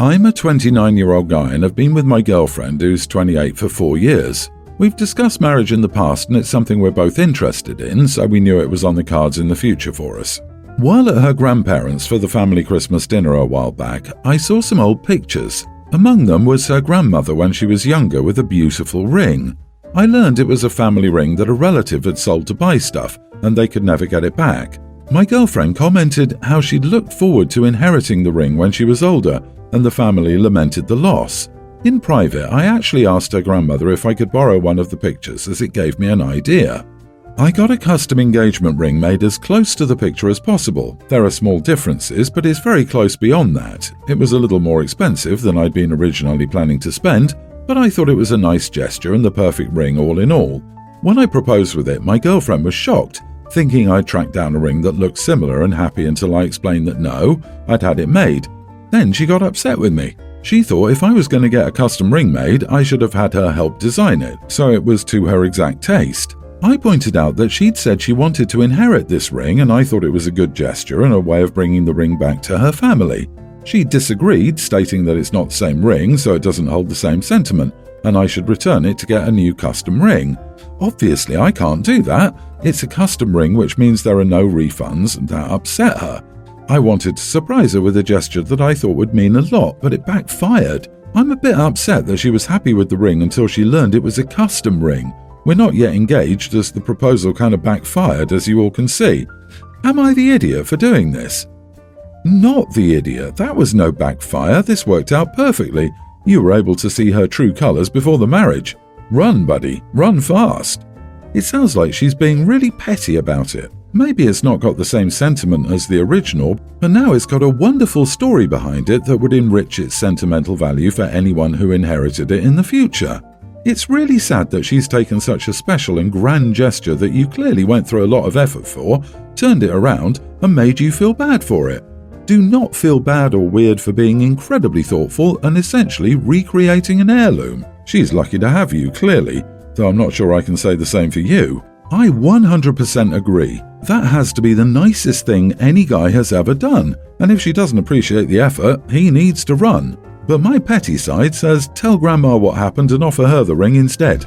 I'm a 29-year-old guy and have been with my girlfriend who's 28 for 4 years. We've discussed marriage in the past and it's something we're both interested in, so we knew it was on the cards in the future for us. While at her grandparents' for the family Christmas dinner a while back, I saw some old pictures. Among them was her grandmother when she was younger with a beautiful ring. I learned it was a family ring that a relative had sold to buy stuff and they could never get it back. My girlfriend commented how she'd looked forward to inheriting the ring when she was older, and the family lamented the loss. In private, I actually asked her grandmother if I could borrow one of the pictures as it gave me an idea. I got a custom engagement ring made as close to the picture as possible. There are small differences, but it's very close beyond that. It was a little more expensive than I'd been originally planning to spend, but I thought it was a nice gesture and the perfect ring all in all. When I proposed with it, my girlfriend was shocked, thinking I'd tracked down a ring that looked similar and happy until I explained that no, I'd had it made. Then she got upset with me. She thought if I was going to get a custom ring made, I should have had her help design it, so it was to her exact taste. I pointed out that she'd said she wanted to inherit this ring and I thought it was a good gesture and a way of bringing the ring back to her family. She disagreed, stating that it's not the same ring, so it doesn't hold the same sentiment, and I should return it to get a new custom ring. Obviously, I can't do that. It's a custom ring, which means there are no refunds, and that upset her. I wanted to surprise her with a gesture that I thought would mean a lot, but it backfired. I'm a bit upset that she was happy with the ring until she learned it was a custom ring. We're not yet engaged as the proposal kind of backfired, as you all can see. Am I the idiot for doing this? Not the idiot. That was no backfire. This worked out perfectly. You were able to see her true colours before the marriage. Run, buddy. Run fast. It sounds like she's being really petty about it. Maybe it's not got the same sentiment as the original, but now it's got a wonderful story behind it that would enrich its sentimental value for anyone who inherited it in the future. It's really sad that she's taken such a special and grand gesture that you clearly went through a lot of effort for, turned it around, and made you feel bad for it. Do not feel bad or weird for being incredibly thoughtful and essentially recreating an heirloom. She's lucky to have you, clearly, though I'm not sure I can say the same for you. I 100% agree. That has to be the nicest thing any guy has ever done, and if she doesn't appreciate the effort, he needs to run. But my petty side says tell grandma what happened and offer her the ring instead.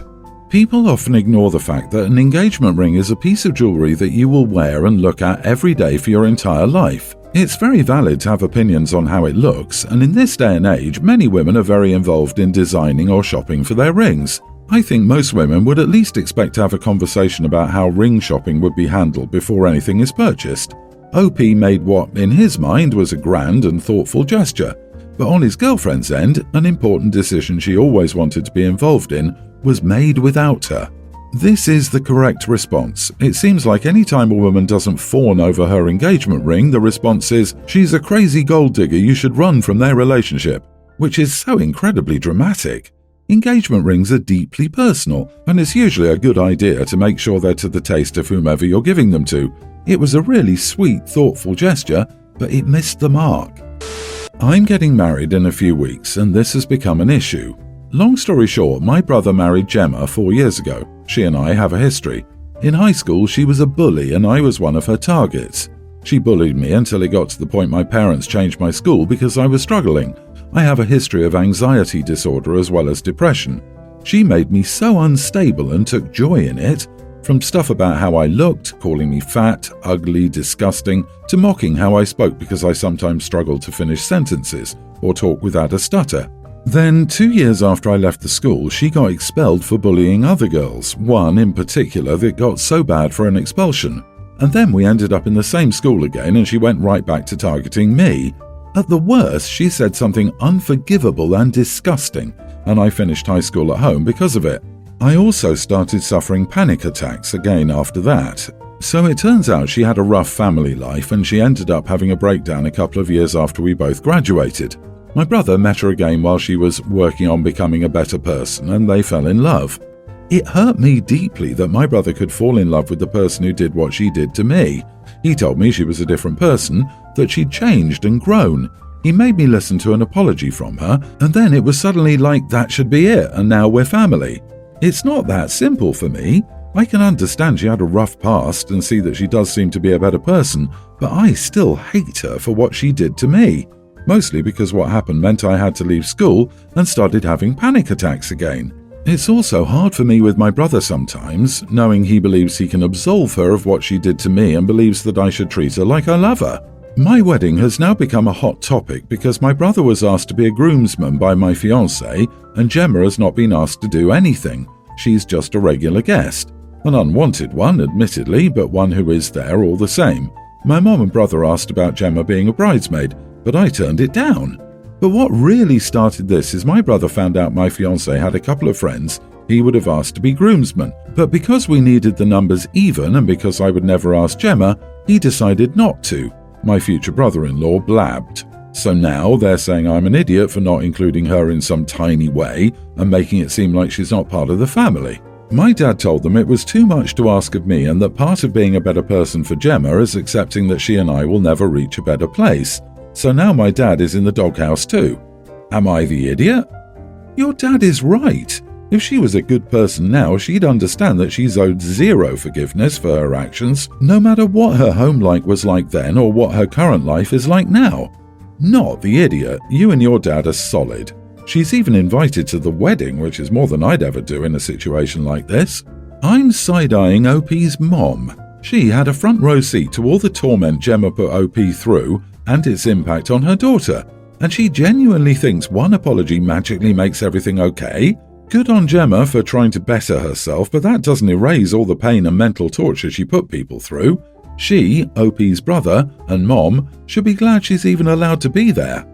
People often ignore the fact that an engagement ring is a piece of jewelry that you will wear and look at every day for your entire life. It's very valid to have opinions on how it looks, and in this day and age, many women are very involved in designing or shopping for their rings. I think most women would at least expect to have a conversation about how ring shopping would be handled before anything is purchased. OP made what, in his mind, was a grand and thoughtful gesture, but on his girlfriend's end, an important decision she always wanted to be involved in was made without her. This is the correct response. It seems like any time a woman doesn't fawn over her engagement ring, the response is, she's a crazy gold digger, you should run from their relationship, which is so incredibly dramatic. Engagement rings are deeply personal, and it's usually a good idea to make sure they're to the taste of whomever you're giving them to. It was a really sweet, thoughtful gesture, but it missed the mark. I'm getting married in a few weeks, and this has become an issue. Long story short, my brother married Gemma 4 years ago. She and I have a history. In high school, she was a bully and I was one of her targets. She bullied me until it got to the point my parents changed my school because I was struggling. I have a history of anxiety disorder as well as depression. She made me so unstable and took joy in it, from stuff about how I looked, calling me fat, ugly, disgusting, to mocking how I spoke because I sometimes struggled to finish sentences or talk without a stutter. Then, 2 years after I left the school, she got expelled for bullying other girls, one in particular that got so bad for an expulsion. And then we ended up in the same school again and she went right back to targeting me. At the worst, she said something unforgivable and disgusting, and I finished high school at home because of it. I also started suffering panic attacks again after that. So it turns out she had a rough family life and she ended up having a breakdown a couple of years after we both graduated. My brother met her again while she was working on becoming a better person and they fell in love. It hurt me deeply that my brother could fall in love with the person who did what she did to me. He told me she was a different person, that she'd changed and grown. He made me listen to an apology from her, and then it was suddenly like that should be it, and now we're family. It's not that simple for me. I can understand she had a rough past and see that she does seem to be a better person, but I still hate her for what she did to me. mostly because what happened meant I had to leave school and started having panic attacks again. It's also hard for me with my brother sometimes, knowing he believes he can absolve her of what she did to me and believes that I should treat her like I love her. My wedding has now become a hot topic because my brother was asked to be a groomsman by my fiancée and Gemma has not been asked to do anything. She's just a regular guest. An unwanted one, admittedly, but one who is there all the same. My mom and brother asked about Gemma being a bridesmaid, but I turned it down. But what really started this is my brother found out my fiancé had a couple of friends he would have asked to be groomsmen, but because we needed the numbers even and because I would never ask Gemma, he decided not to. My future brother-in-law blabbed. So now they're saying I'm an idiot for not including her in some tiny way and making it seem like she's not part of the family. My dad told them it was too much to ask of me and that part of being a better person for Gemma is accepting that she and I will never reach a better place. So now my dad is in the doghouse too. Am I the idiot? Your dad is right. If she was a good person now, she'd understand that she's owed zero forgiveness for her actions, no matter what her home life was like then or what her current life is like now. Not the idiot. You and your dad are solid. She's even invited to the wedding, which is more than I'd ever do in a situation like this. I'm side-eyeing OP's mom. She had a front row seat to all the torment Gemma put OP through and its impact on her daughter, and she genuinely thinks one apology magically makes everything okay. Good on Gemma for trying to better herself, but that doesn't erase all the pain and mental torture she put people through. She, OP's brother, and mom should be glad she's even allowed to be there.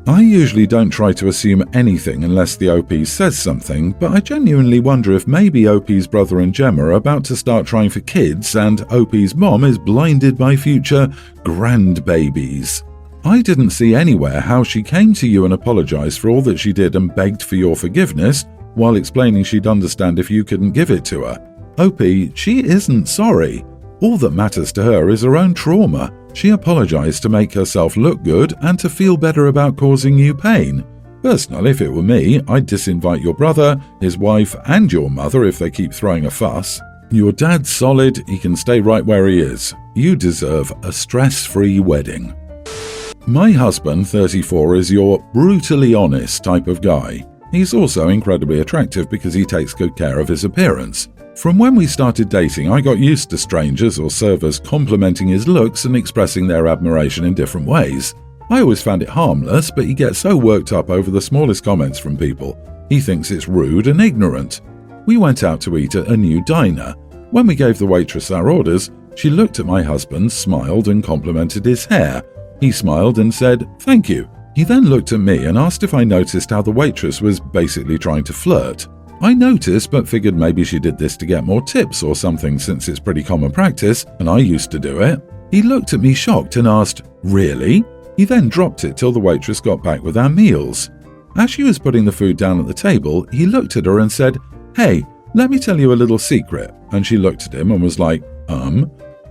I usually don't try to assume anything unless the OP says something, but I genuinely wonder if maybe OP's brother and Gemma are about to start trying for kids and OP's mom is blinded by future grandbabies. I didn't see anywhere how she came to you and apologized for all that she did and begged for your forgiveness, while explaining she'd understand if you couldn't give it to her. OP, she isn't sorry. All that matters to her is her own trauma. She apologized to make herself look good and to feel better about causing you pain. Personally, if it were me, I'd disinvite your brother, his wife, and your mother if they keep throwing a fuss. Your dad's solid, he can stay right where he is. You deserve a stress-free wedding. My husband, 34, is your brutally honest type of guy. He's also incredibly attractive because he takes good care of his appearance. From when we started dating, I got used to strangers or servers complimenting his looks and expressing their admiration in different ways. I always found it harmless, but he gets so worked up over the smallest comments from people. He thinks it's rude and ignorant. We went out to eat at a new diner. When we gave the waitress our orders, she looked at my husband, smiled and complimented his hair. He smiled and said, "Thank you." He then looked at me and asked if I noticed how the waitress was basically trying to flirt. I noticed, but figured maybe she did this to get more tips or something since it's pretty common practice, and I used to do it. He looked at me shocked and asked, "Really?" He then dropped it till the waitress got back with our meals. As she was putting the food down at the table, he looked at her and said, "Hey, let me tell you a little secret." And she looked at him and was like,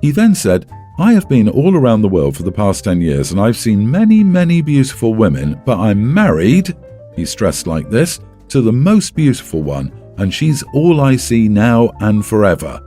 He then said, "I have been all around the world for the past 10 years and I've seen many, many beautiful women, but I'm married," he stressed like this, "to the most beautiful one, and she's all I see now and forever."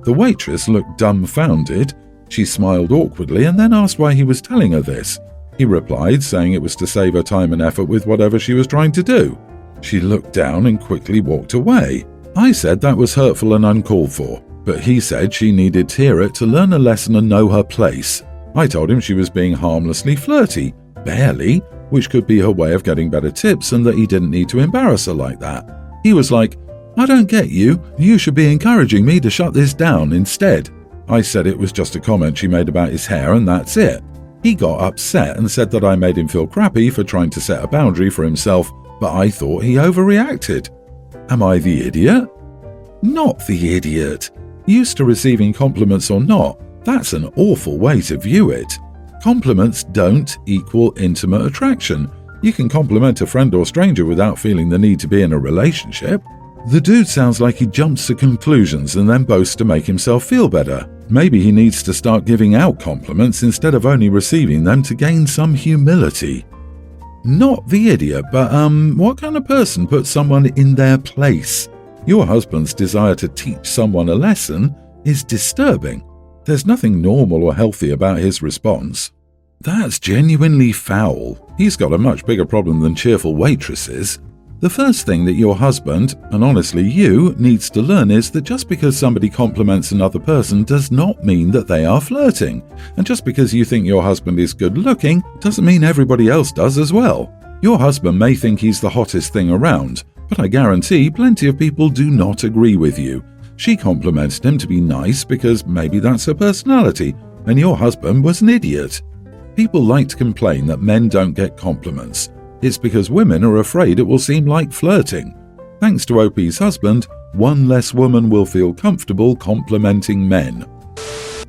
The waitress looked dumbfounded. She smiled awkwardly and then asked why he was telling her this. He replied, saying it was to save her time and effort with whatever she was trying to do. She looked down and quickly walked away. I said that was hurtful and uncalled for, but he said she needed to hear it to learn a lesson and know her place. I told him she was being harmlessly flirty, barely, which could be her way of getting better tips and that he didn't need to embarrass her like that. He was like, "I don't get you. You should be encouraging me to shut this down instead." I said it was just a comment she made about his hair and that's it. He got upset and said that I made him feel crappy for trying to set a boundary for himself, but I thought he overreacted. Am I the idiot? Not the idiot. Used to receiving compliments or not, that's an awful way to view it. Compliments don't equal intimate attraction. You can compliment a friend or stranger without feeling the need to be in a relationship. The dude sounds like he jumps to conclusions and then boasts to make himself feel better. Maybe he needs to start giving out compliments instead of only receiving them to gain some humility. Not the idiot, but what kind of person puts someone in their place? Your husband's desire to teach someone a lesson is disturbing. There's nothing normal or healthy about his response. That's genuinely foul. He's got a much bigger problem than cheerful waitresses. The first thing that your husband, and honestly you, needs to learn is that just because somebody compliments another person does not mean that they are flirting. And just because you think your husband is good looking doesn't mean everybody else does as well. Your husband may think he's the hottest thing around, but I guarantee plenty of people do not agree with you. She complimented him to be nice because maybe that's her personality, and your husband was an idiot. People like to complain that men don't get compliments. It's because women are afraid it will seem like flirting. Thanks to OP's husband, one less woman will feel comfortable complimenting men.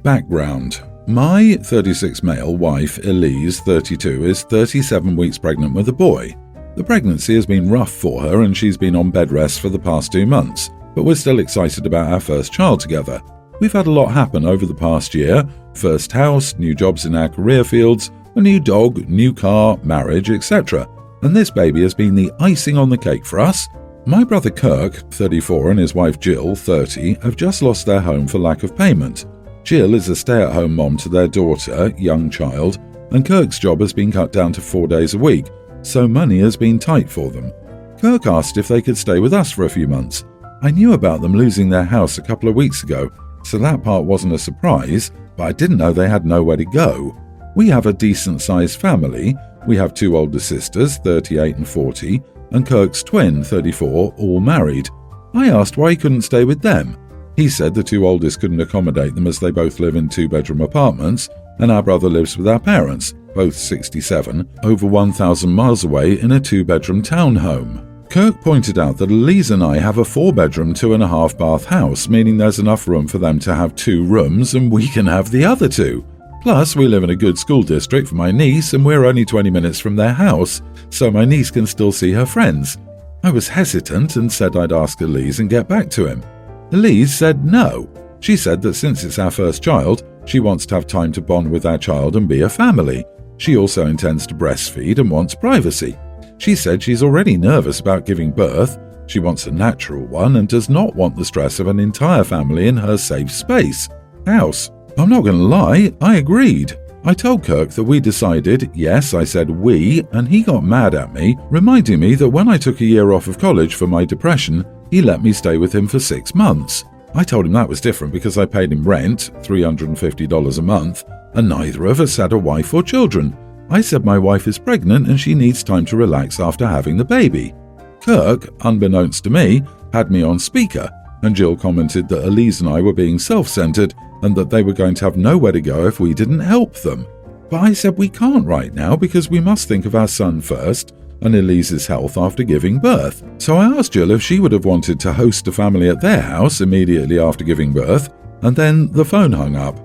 Background. My 36 male wife, Elise, 32, is 37 weeks pregnant with a boy. The pregnancy has been rough for her and she's been on bed rest for the past 2 months, but we're still excited about our first child together. We've had a lot happen over the past year: first house, new jobs in our career fields, a new dog, new car, marriage, etc. And this baby has been the icing on the cake for us. My brother Kirk, 34, and his wife Jill, 30, have just lost their home for lack of payment. Jill is a stay-at-home mom to their daughter, young child, and Kirk's job has been cut down to 4 days a week, so money has been tight for them. Kirk asked if they could stay with us for a few months. I knew about them losing their house a couple of weeks ago, so that part wasn't a surprise, but I didn't know they had nowhere to go. We have a decent-sized family. We have 2 older sisters, 38 and 40, and Kirk's twin, 34, all married. I asked why he couldn't stay with them. He said the 2 oldest couldn't accommodate them as they both live in 2-bedroom apartments, and our brother lives with our parents, both 67, over 1,000 miles away in a 2-bedroom townhome. Kirk pointed out that Elise and I have a 4-bedroom, 2.5-bath house, meaning there's enough room for them to have 2 rooms and we can have the other 2. Plus, we live in a good school district for my niece and we're only 20 minutes from their house, so my niece can still see her friends. I was hesitant and said I'd ask Elise and get back to him. Elise said no. She said that since it's our first child, she wants to have time to bond with our child and be a family. She also intends to breastfeed and wants privacy. She said she's already nervous about giving birth. She wants a natural one and does not want the stress of an entire family in her safe space. House. I'm not going to lie, I agreed. I told Kirk that we decided, yes, I said we, and he got mad at me, reminding me that when I took a year off of college for my depression, he let me stay with him for 6 months. I told him that was different because I paid him rent, $350 a month, and neither of us had a wife or children. I said my wife is pregnant and she needs time to relax after having the baby. Kirk, unbeknownst to me, had me on speaker, and Jill commented that Elise and I were being self-centered and that they were going to have nowhere to go if we didn't help them. But I said we can't right now because we must think of our son first and Elise's health after giving birth. So I asked Jill if she would have wanted to host a family at their house immediately after giving birth, and then the phone hung up.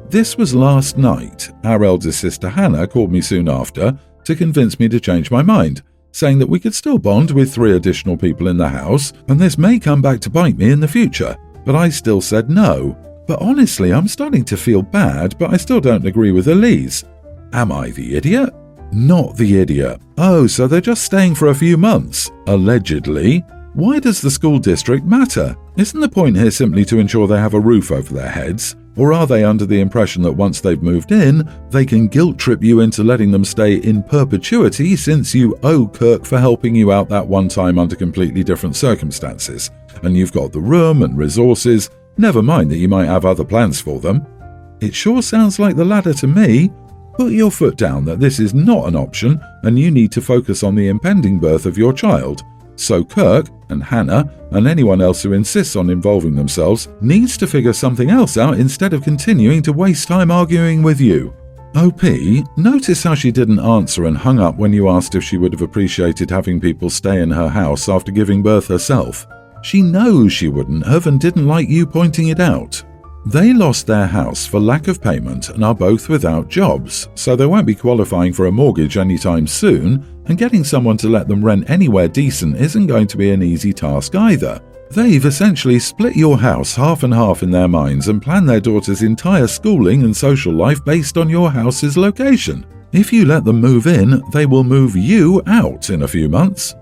This was last night. Our eldest sister Hannah called me soon after to convince me to change my mind, saying that we could still bond with 3 additional people in the house and this may come back to bite me in the future. But I still said no. But honestly, I'm starting to feel bad, but I still don't agree with Elise. Am I the idiot? Not the idiot. Oh, so they're just staying for a few months, allegedly. Why does the school district matter? Isn't the point here simply to ensure they have a roof over their heads? Or are they under the impression that once they've moved in, they can guilt-trip you into letting them stay in perpetuity since you owe Kirk for helping you out that one time under completely different circumstances, and you've got the room and resources, never mind that you might have other plans for them? It sure sounds like the latter to me. Put your foot down that this is not an option and you need to focus on the impending birth of your child. So Kirk and Hannah and anyone else who insists on involving themselves needs to figure something else out instead of continuing to waste time arguing with you. OP, notice how she didn't answer and hung up when you asked if she would have appreciated having people stay in her house after giving birth herself. She knows she wouldn't have and didn't like you pointing it out. They lost their house for lack of payment and are both without jobs, so they won't be qualifying for a mortgage anytime soon, and getting someone to let them rent anywhere decent isn't going to be an easy task either. They've essentially split your house half and half in their minds and planned their daughter's entire schooling and social life based on your house's location. If you let them move in, they will move you out in a few months.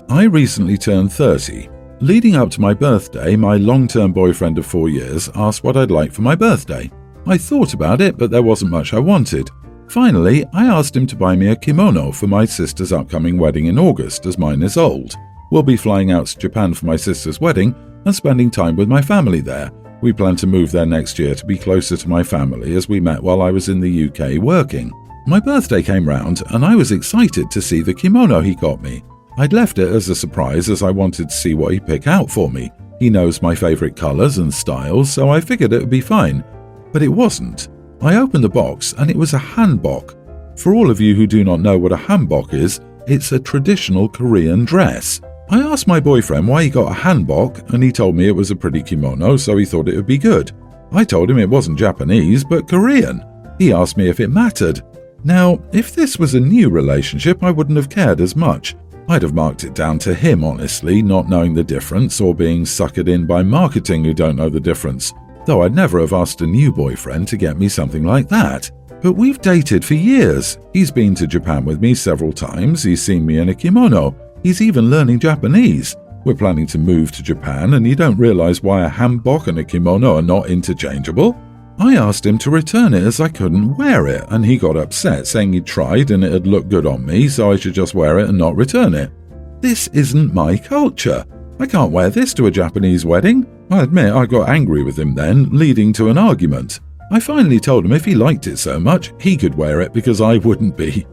I recently turned 30. Leading up to my birthday, my long-term boyfriend of 4 years asked what I'd like for my birthday. I thought about it, but there wasn't much I wanted. Finally, I asked him to buy me a kimono for my sister's upcoming wedding in August, as mine is old. We'll be flying out to Japan for my sister's wedding and spending time with my family there. We plan to move there next year to be closer to my family, as we met while I was in the UK working. My birthday came round and I was excited to see the kimono he got me. I'd left it as a surprise as I wanted to see what he'd pick out for me. He knows my favourite colours and styles, so I figured it would be fine. But it wasn't. I opened the box and it was a hanbok. For all of you who do not know what a hanbok is, it's a traditional Korean dress. I asked my boyfriend why he got a hanbok, and he told me it was a pretty kimono, so he thought it would be good. I told him it wasn't Japanese, but Korean. He asked me if it mattered. Now, if this was a new relationship, I wouldn't have cared as much. I'd have marked it down to him, honestly, not knowing the difference or being suckered in by marketing who don't know the difference. Though I'd never have asked a new boyfriend to get me something like that. But we've dated for years. He's been to Japan with me several times, he's seen me in a kimono. He's even learning Japanese. We're planning to move to Japan, and you don't realize why a hanbok and a kimono are not interchangeable? I asked him to return it as I couldn't wear it, and he got upset, saying he'd tried and it had looked good on me, so I should just wear it and not return it. This isn't my culture. I can't wear this to a Japanese wedding. I admit I got angry with him then, leading to an argument. I finally told him if he liked it so much, he could wear it because I wouldn't be.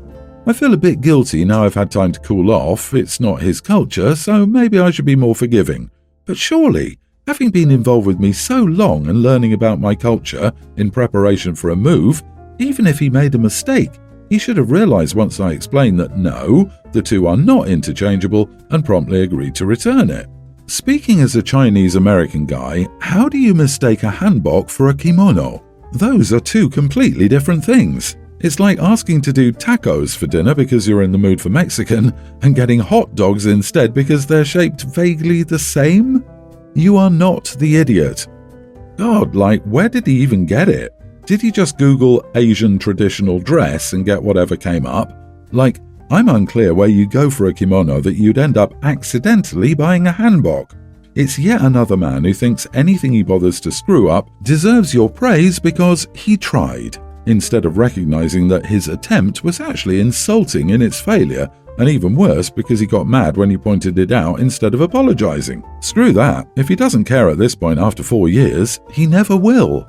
I feel a bit guilty now I've had time to cool off. It's not his culture, so maybe I should be more forgiving. But surely, having been involved with me so long and learning about my culture in preparation for a move, even if he made a mistake, he should have realized once I explained that no, the two are not interchangeable, and promptly agreed to return it. Speaking as a Chinese-American guy, how do you mistake a hanbok for a kimono? Those are two completely different things. It's like asking to do tacos for dinner because you're in the mood for Mexican and getting hot dogs instead because they're shaped vaguely the same. You are not the idiot. God, where did he even get it? Did he just Google Asian traditional dress and get whatever came up? I'm unclear where you go for a kimono that you'd end up accidentally buying a hanbok. It's yet another man who thinks anything he bothers to screw up deserves your praise because he tried, instead of recognizing that his attempt was actually insulting in its failure, and even worse because he got mad when you pointed it out instead of apologizing. Screw that. If he doesn't care at this point after 4 years, he never will.